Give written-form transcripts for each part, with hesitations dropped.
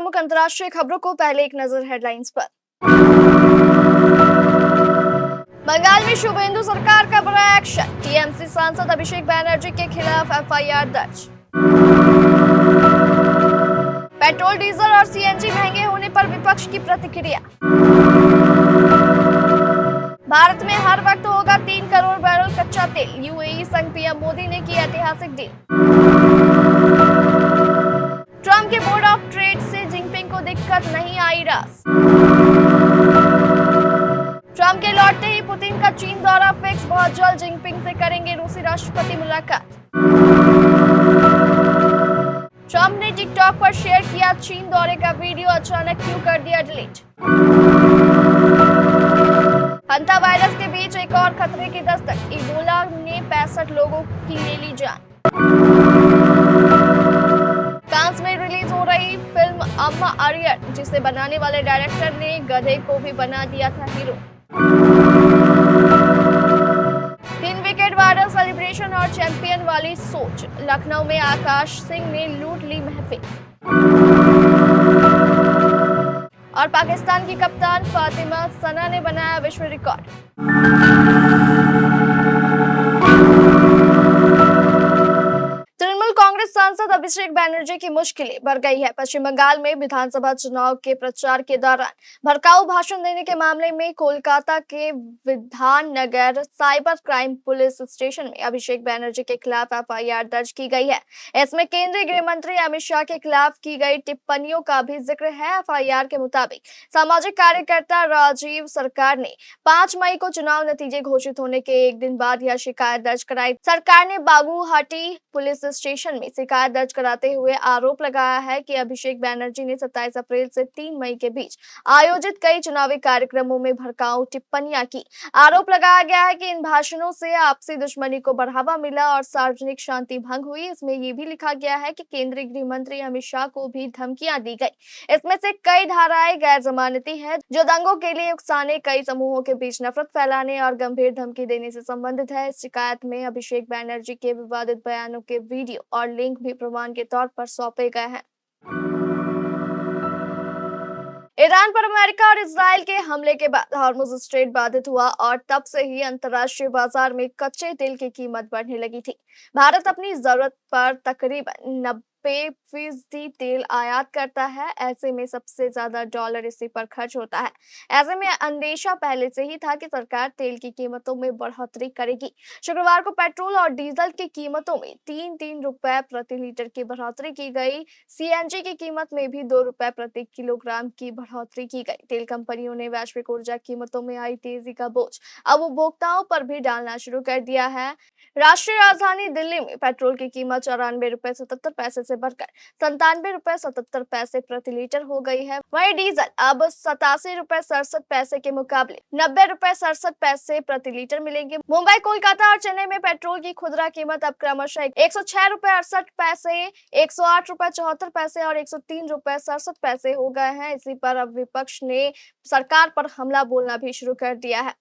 प्रमुख अंतर्राष्ट्रीय खबरों को पहले एक नजर हेडलाइंस पर। बंगाल में शुभेंदु सरकार का बड़ा एक्शन, टीएमसी सांसद अभिषेक बैनर्जी के खिलाफ एफआईआर दर्ज। पेट्रोल डीजल और सीएनजी महंगे होने पर विपक्ष की प्रतिक्रिया। भारत में हर वक्त होगा 3 करोड़ बैरल कच्चा तेल, यूएई संग पीएम मोदी ने की ऐतिहासिक डील। ट्रंप के बोर्ड ऑफ ट्रेड से जिनपिंग को दिक्कत नहीं आई रास। ट्रंप के लौटते ही पुतिन का चीन दौरा फिक्स, बहुत जल्द जिनपिंग से करेंगे रूसी राष्ट्रपति मुलाकात। ट्रंप ने टिकटॉक पर शेयर किया चीन दौरे का वीडियो, अचानक क्यों कर दिया डिलीट। हंता वायरस के बीच एक और खतरे की दस्तक, इबोला ने 65 लोगों की ले ली जान। कांस में रिलीज हो रही फिल्म अम्मा अरियर, जिसे बनाने वाले डायरेक्टर ने गधे को भी बना दिया था हीरो। 3 विकेट वाला सेलिब्रेशन और चैंपियन वाली सोच, लखनऊ में आकाश सिंह ने लूट ली महफिल। और पाकिस्तान की कप्तान फातिमा सना ने बनाया विश्व रिकॉर्ड। तृणमूल कांग्रेस सांसद अभिषेक बैनर्जी की मुश्किलें बढ़ गई है। पश्चिम बंगाल में विधानसभा चुनाव के प्रचार के दौरान भड़काऊ भाषण देने के मामले में कोलकाता के Bidhannagar cyber crime police station में अभिषेक बैनर्जी के खिलाफ एफआईआर दर्ज की गई है। इसमें केंद्रीय गृह मंत्री अमित शाह के खिलाफ की गई टिप्पणियों का भी जिक्र है। एफआईआर के मुताबिक सामाजिक कार्यकर्ता राजीव सरकार ने 5 मई को चुनाव नतीजे घोषित होने के एक दिन बाद यह शिकायत दर्ज कराई। सरकार ने बागुहाटी पुलिस स्टेशन में शिकायत दर्ज कराते हुए आरोप लगाया है कि अभिषेक बैनर्जी ने 27 अप्रैल से 3 मई के बीच आयोजित कई चुनावी कार्यक्रमों में भड़काऊ टिप्पणियां की। आरोप लगाया गया है कि इन भाषणों से आपसी दुश्मनी को बढ़ावा मिला और सार्वजनिक शांति भंग हुई। इसमें यह भी लिखा गया है कि केंद्रीय गृह मंत्री अमित शाह को भी धमकियां दी गई। इसमें से कई धाराएं गैर जमानती है, जो दंगों के लिए उकसाने, कई समूहों के बीच नफरत फैलाने और गंभीर धमकी देने से संबंधित है। इस शिकायत में अभिषेक बैनर्जी के विवादित बयानों के वीडियो और लिंक भी प्रमाण के तौर पर सौंपे गए हैं। ईरान पर अमेरिका और इजरायल के हमले के बाद हॉर्मुज स्ट्रेट बाधित हुआ और तब से ही अंतर्राष्ट्रीय बाजार में कच्चे तेल की कीमत बढ़ने लगी थी। भारत अपनी जरूरत पर तकरीबन 90% तेल आयात करता है। ऐसे में सबसे ज्यादा डॉलर इसी पर खर्च होता है। ऐसे में अंदेशा पहले से ही था कि सरकार तेल की कीमतों में बढ़ोतरी करेगी। शुक्रवार को पेट्रोल और डीजल की कीमतों में 3-3 रुपए प्रति लीटर की बढ़ोतरी की गई। सीएनजी की कीमत में भी 2 रुपए प्रति किलोग्राम की बढ़ोतरी की गई। तेल कंपनियों ने वैश्विक ऊर्जा कीमतों में आई तेजी का बोझ अब उपभोक्ताओं पर भी डालना शुरू कर दिया है। राष्ट्रीय राजधानी दिल्ली में पेट्रोल की कीमत 94 रुपए 77 पैसे से बढ़कर 97 रुपए 77 पैसे प्रति लीटर हो गई है। वहीं डीजल अब 87 रुपए 67 पैसे के मुकाबले 90 रुपए 67 पैसे प्रति लीटर मिलेंगे। मुंबई, कोलकाता और चेन्नई में पेट्रोल की खुदरा कीमत अब क्रमशः 106 रुपए 68 पैसे, 108 रुपए 74 पैसे और 103 रुपए 67 पैसे हो गए हैं। इसी पर अब विपक्ष ने सरकार पर हमला बोलना भी शुरू कर दिया है।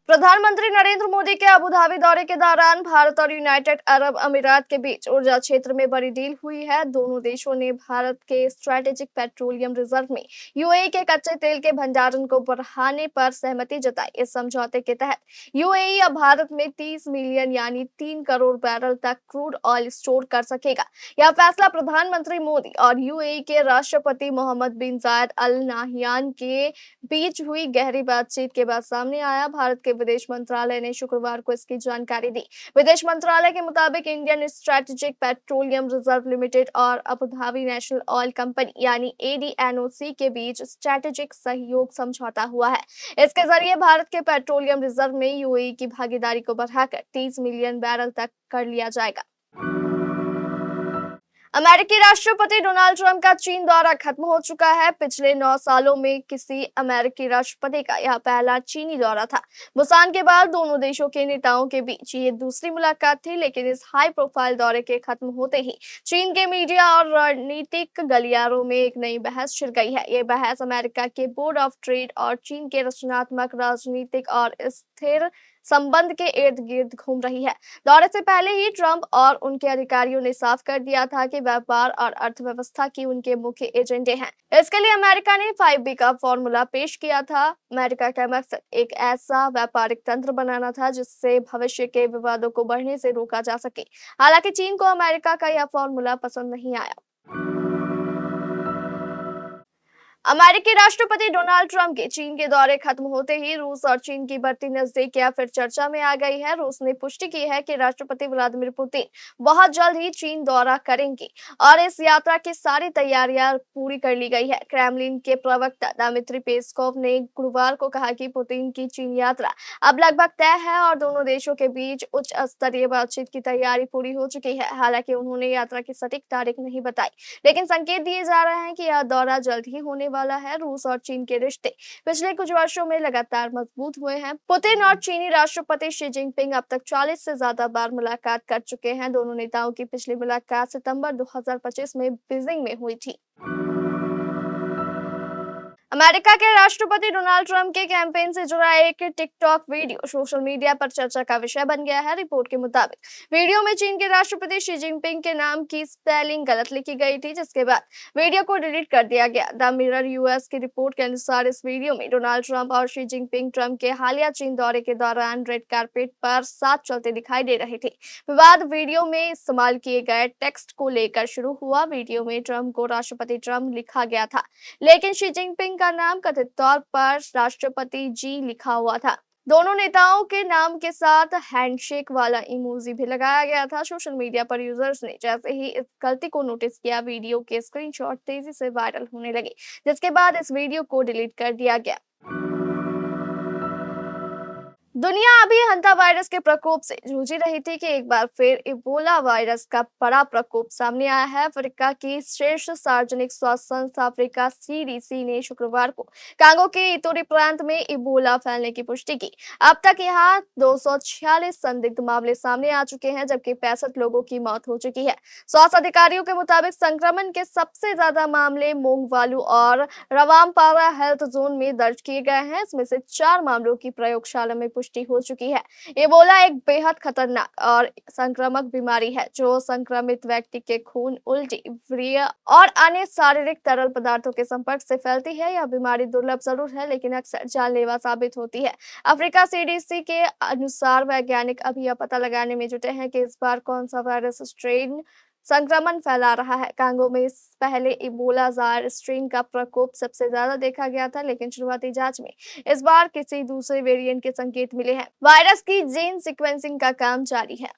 प्रधानमंत्री नरेंद्र मोदी के अबू धाबी दौरे के दौरान भारत और यूनाइटेड अरब अमीरात के बीच ऊर्जा क्षेत्र में बड़ी डील हुई है। दोनों देशों ने भारत के स्ट्रेटेजिक पेट्रोलियम रिजर्व में यूएई के कच्चे तेल के भंडारण को बढ़ाने पर सहमति जताई। इस समझौते के तहत यूएई अब भारत में 30 मिलियन यानी 3 करोड़ बैरल तक क्रूड ऑयल स्टोर कर सकेगा। यह फैसला प्रधानमंत्री मोदी और यूएई के राष्ट्रपति मोहम्मद बिन जायद अल नाह्यान के बीच हुई गहरी बातचीत के बाद सामने आया। भारत के विदेश मंत्रालय ने शुक्रवार को इसकी जानकारी दी। विदेश मंत्रालय के मुताबिक Indian strategic petroleum reserve limited और Abu Dhabi national oil company यानी एडीएनओसी के बीच स्ट्रेटेजिक सहयोग समझौता हुआ है। इसके जरिए भारत के पेट्रोलियम रिजर्व में यूएई की भागीदारी को बढ़ाकर 30 मिलियन बैरल तक कर लिया जाएगा। अमेरिकी राष्ट्रपति डोनाल्ड ट्रंप का चीन दौरा खत्म हो चुका है। पिछले 9 सालों में किसी अमेरिकी राष्ट्रपति का यह पहला चीनी दौरा था। बुसान के बाद दोनों देशों के नेताओं के बीच ये दूसरी मुलाकात थी, लेकिन इस हाई प्रोफाइल दौरे के खत्म होते ही चीन के मीडिया और रणनीतिक गलियारों में एक नई बहस छिड़ गई है। ये बहस अमेरिका के बोर्ड ऑफ ट्रेड और चीन के रचनात्मक, राजनीतिक और स्थिर संबंध के इर्द गिर्द घूम रही है। दौरे से पहले ही ट्रंप और उनके अधिकारियों ने साफ कर दिया था कि व्यापार और अर्थव्यवस्था की उनके मुख्य एजेंडे हैं। इसके लिए अमेरिका ने 5B का फॉर्मूला पेश किया था। अमेरिका का मकसद एक ऐसा व्यापारिक तंत्र बनाना था जिससे भविष्य के विवादों को बढ़ने से रोका जा सके। हालांकि चीन को अमेरिका का यह फॉर्मूला पसंद नहीं आया। अमेरिकी राष्ट्रपति डोनाल्ड ट्रंप के चीन के दौरे खत्म होते ही रूस और चीन की बढ़ती नजदीकियां फिर चर्चा में आ गई है। रूस ने पुष्टि की है कि राष्ट्रपति व्लादिमीर पुतिन बहुत जल्द ही चीन दौरा करेंगे और इस यात्रा की सारी तैयारियां पूरी कर ली गई है। क्रेमलिन के प्रवक्ता दमित्री पेस्कोव ने गुरुवार को कहा कि पुतिन की चीन यात्रा अब लगभग तय है और दोनों देशों के बीच उच्च स्तरीय बातचीत की तैयारी पूरी हो चुकी है। हालांकि उन्होंने यात्रा की सटीक तारीख नहीं बताई, लेकिन संकेत दिए जा रहे हैं कि यह दौरा जल्द ही होने वाला है। रूस और चीन के रिश्ते पिछले कुछ वर्षों में लगातार मजबूत हुए हैं। पुतिन और चीनी राष्ट्रपति शी जिनपिंग अब तक 40 से ज्यादा बार मुलाकात कर चुके हैं। दोनों नेताओं की पिछली मुलाकात सितंबर 2025 में बीजिंग में हुई थी। अमेरिका के राष्ट्रपति डोनाल्ड ट्रंप के कैंपेन से जुड़ा एक टिकटॉक वीडियो सोशल मीडिया पर चर्चा का विषय बन गया है। रिपोर्ट के मुताबिक वीडियो में चीन के राष्ट्रपति शी जिनपिंग के नाम की स्पेलिंग गलत लिखी गई थी, जिसके बाद वीडियो को डिलीट कर दिया गया। द मिरर यूएस की रिपोर्ट के अनुसार इस वीडियो में डोनाल्ड ट्रंप और शी जिनपिंग ट्रंप के हालिया चीन दौरे के दौरान रेड कारपेट पर साथ चलते दिखाई दे रहे थे। विवाद वीडियो में इस्तेमाल किए गए टेक्स्ट को लेकर शुरू हुआ। वीडियो में ट्रंप को राष्ट्रपति ट्रंप लिखा गया था, लेकिन शी जिनपिंग का नाम कथित तौर पर राष्ट्रपति जी लिखा हुआ था। दोनों नेताओं के नाम के साथ हैंडशेक वाला इमोजी भी लगाया गया था। सोशल मीडिया पर यूजर्स ने जैसे ही इस गलती को नोटिस किया, वीडियो के स्क्रीनशॉट तेजी से वायरल होने लगे, जिसके बाद इस वीडियो को डिलीट कर दिया गया। दुनिया अभी हंता वायरस के प्रकोप से जूझ रही थी कि एक बार फिर इबोला वायरस का बड़ा प्रकोप सामने आया है। अफ्रीका की श्रेष्ठ सार्वजनिक स्वास्थ्य संस्था अफ्रीका CDC ने शुक्रवार को कांगो के इतोरी प्रांत में इबोला फैलने की पुष्टि की। अब तक यहाँ 246 संदिग्ध मामले सामने आ चुके हैं, जबकि 65 लोगों की मौत हो चुकी है। स्वास्थ्य अधिकारियों के मुताबिक संक्रमण के सबसे ज्यादा मामले मोंगवालू और रवामपारा हेल्थ जोन में दर्ज किए गए हैं। इसमें से 4 मामलों की प्रयोगशाला में पुष्टि हो चुकी है। इबोला एक बेहद खतरनाक और संक्रामक बीमारी है जो संक्रमित व्यक्ति के खून, उल्टी, व्रिय और अन्य शारीरिक तरल पदार्थों के संपर्क से फैलती है। यह बीमारी दुर्लभ जरूर है, लेकिन अक्सर जानलेवा साबित होती है। अफ्रीका CDC के अनुसार वैज्ञानिक अभी यह पता लगाने में जुटे हैं कि इस बार कौन सा वायरस स्ट्रेन संक्रमण फैला रहा है। कांगो में पहले इबोला जार स्ट्रेन का प्रकोप सबसे ज्यादा देखा गया था, लेकिन शुरुआती जांच में इस बार किसी दूसरे वेरिएंट के संकेत मिले हैं। वायरस की जीन सीक्वेंसिंग का काम जारी है।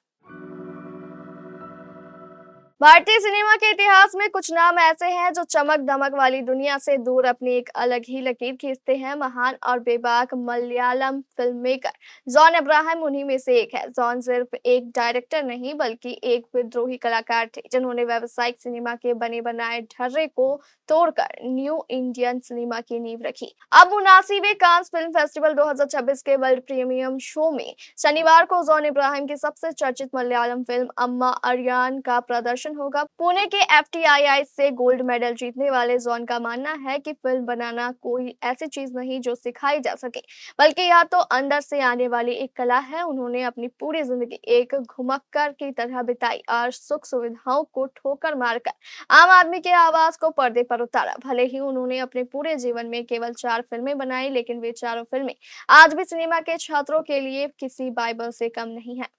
भारतीय सिनेमा के इतिहास में कुछ नाम ऐसे हैं जो चमक दमक वाली दुनिया से दूर अपनी एक अलग ही लकीर खींचते हैं। महान और बेबाक Malayalam film maker John Abraham उन्हीं में से एक है। जॉन सिर्फ एक डायरेक्टर नहीं, बल्कि एक विद्रोही कलाकार थे, जिन्होंने व्यावसायिक सिनेमा के बने बनाए ढर्रे को तोड़कर न्यू इंडियन सिनेमा की नींव रखी। अब 79वें कांस फिल्म फेस्टिवल 2026 के वर्ल्ड प्रीमियम शो में शनिवार को जॉन अब्राहम की सबसे चर्चित मलयालम फिल्म अम्मा अरियान का प्रदर्शन होगा। पुणे के FTII से गोल्ड मेडल जीतने वाले जॉन का मानना है कि फिल्म बनाना कोई ऐसी चीज नहीं जो सिखाई जा सके, बल्कि यह तो अंदर से आने वाली एक कला है। उन्होंने अपनी पूरी जिंदगी एक घुमक्कर की तरह बिताई और सुख सुविधाओं को ठोकर मारकर आम आदमी के आवाज को पर्दे पर उतारा। भले ही उन्होंने अपने पूरे जीवन में केवल 4 फिल्में बनाई, लेकिन वे चारों फिल्में आज भी सिनेमा के छात्रों के लिए किसी बाइबल से कम नहीं है।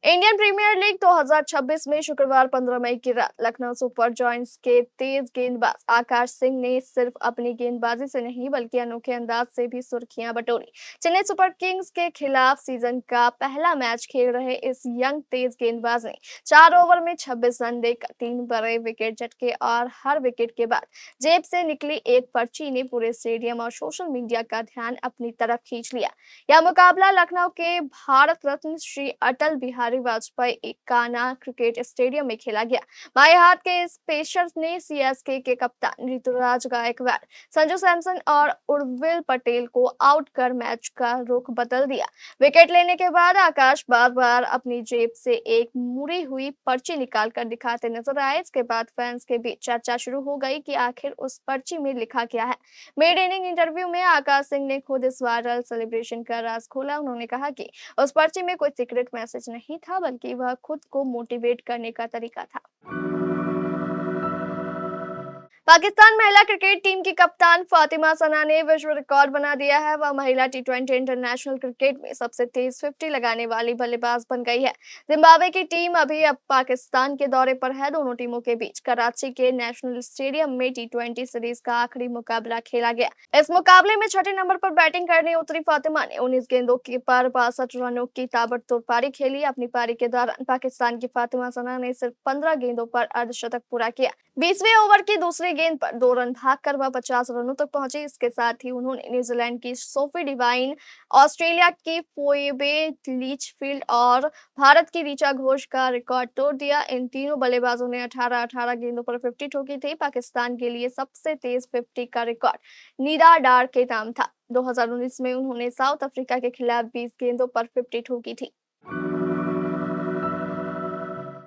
इंडियन प्रीमियर लीग 2026 में शुक्रवार 15 मई की रात लखनऊ सुपर जॉयंट्स के तेज गेंदबाज आकाश सिंह ने सिर्फ अपनी गेंदबाजी से नहीं, बल्कि अनोखे अंदाज से भी सुर्खियां बटोरी। चेन्नई सुपर किंग्स के खिलाफ सीजन का पहला मैच खेल रहे इस यंग तेज गेंदबाज ने 4 ओवर में 26 रन देकर 3 बड़े विकेट झटके और हर विकेट के बाद जेब से निकली एक पर्ची ने पूरे स्टेडियम और सोशल मीडिया का ध्यान अपनी तरफ खींच लिया। यह मुकाबला लखनऊ के भारत रत्न श्री अटल बिहारी बिहारी वाजपेयी एकाना क्रिकेट स्टेडियम में खेला गया। बाएं हाथ के इस पेसर ने सीएसके के कप्तान ऋतुराज गायकवाड़, संजू सैमसन और उर्विल पटेल को आउट कर मैच का रुख बदल दिया। विकेट लेने के बाद आकाश बार बार अपनी जेब से एक मुड़ी हुई पर्ची निकाल कर दिखाते नजर आए। इसके बाद फैंस के बीच चर्चा शुरू हो गई कि आखिर उस पर्ची में लिखा क्या है। मिड इनिंग इंटरव्यू में आकाश सिंह ने खुद इस वायरल सेलिब्रेशन का राज खोला। उन्होंने कहा कि उस पर्ची में कोई सीक्रेट मैसेज नहीं था, बल्कि वह खुद को मोटिवेट करने का तरीका था। पाकिस्तान महिला क्रिकेट टीम की कप्तान फातिमा सना ने विश्व रिकॉर्ड बना दिया है। वह महिला टी20 इंटरनेशनल क्रिकेट में सबसे तेज 50 लगाने वाली बल्लेबाज बन गई है। जिम्बाब्वे की टीम अभी अब पाकिस्तान के दौरे पर है। दोनों टीमों के बीच कराची के नेशनल स्टेडियम में टी20 सीरीज का आखिरी मुकाबला खेला गया। इस मुकाबले में छठे नंबर पर बैटिंग करने उतरी फातिमा ने 19 गेंदों की पर 62 रनों की ताबड़तोड़ पारी खेली। अपनी पारी के दौरान पाकिस्तान की फातिमा सना ने सिर्फ 15 गेंदों पर अर्धशतक पूरा किया। 20वें ओवर की दूसरी गेंद पर 2 रन भागकर वह 50 रनों तक पहुंची। इसके साथ ही उन्होंने न्यूजीलैंड की सोफी डिवाइन, ऑस्ट्रेलिया की फोएबे लीचफील्ड और भारत की ऋचा घोष का रिकॉर्ड तोड़ दिया। इन तीनों बल्लेबाजों ने 18-18 गेंदों पर 50 ठोकी थी। पाकिस्तान के लिए सबसे तेज 50 का रिकॉर्ड निदा डार के नाम था। 2019 में उन्होंने साउथ अफ्रीका के खिलाफ 20 गेंदों पर 50 ठोकी थी।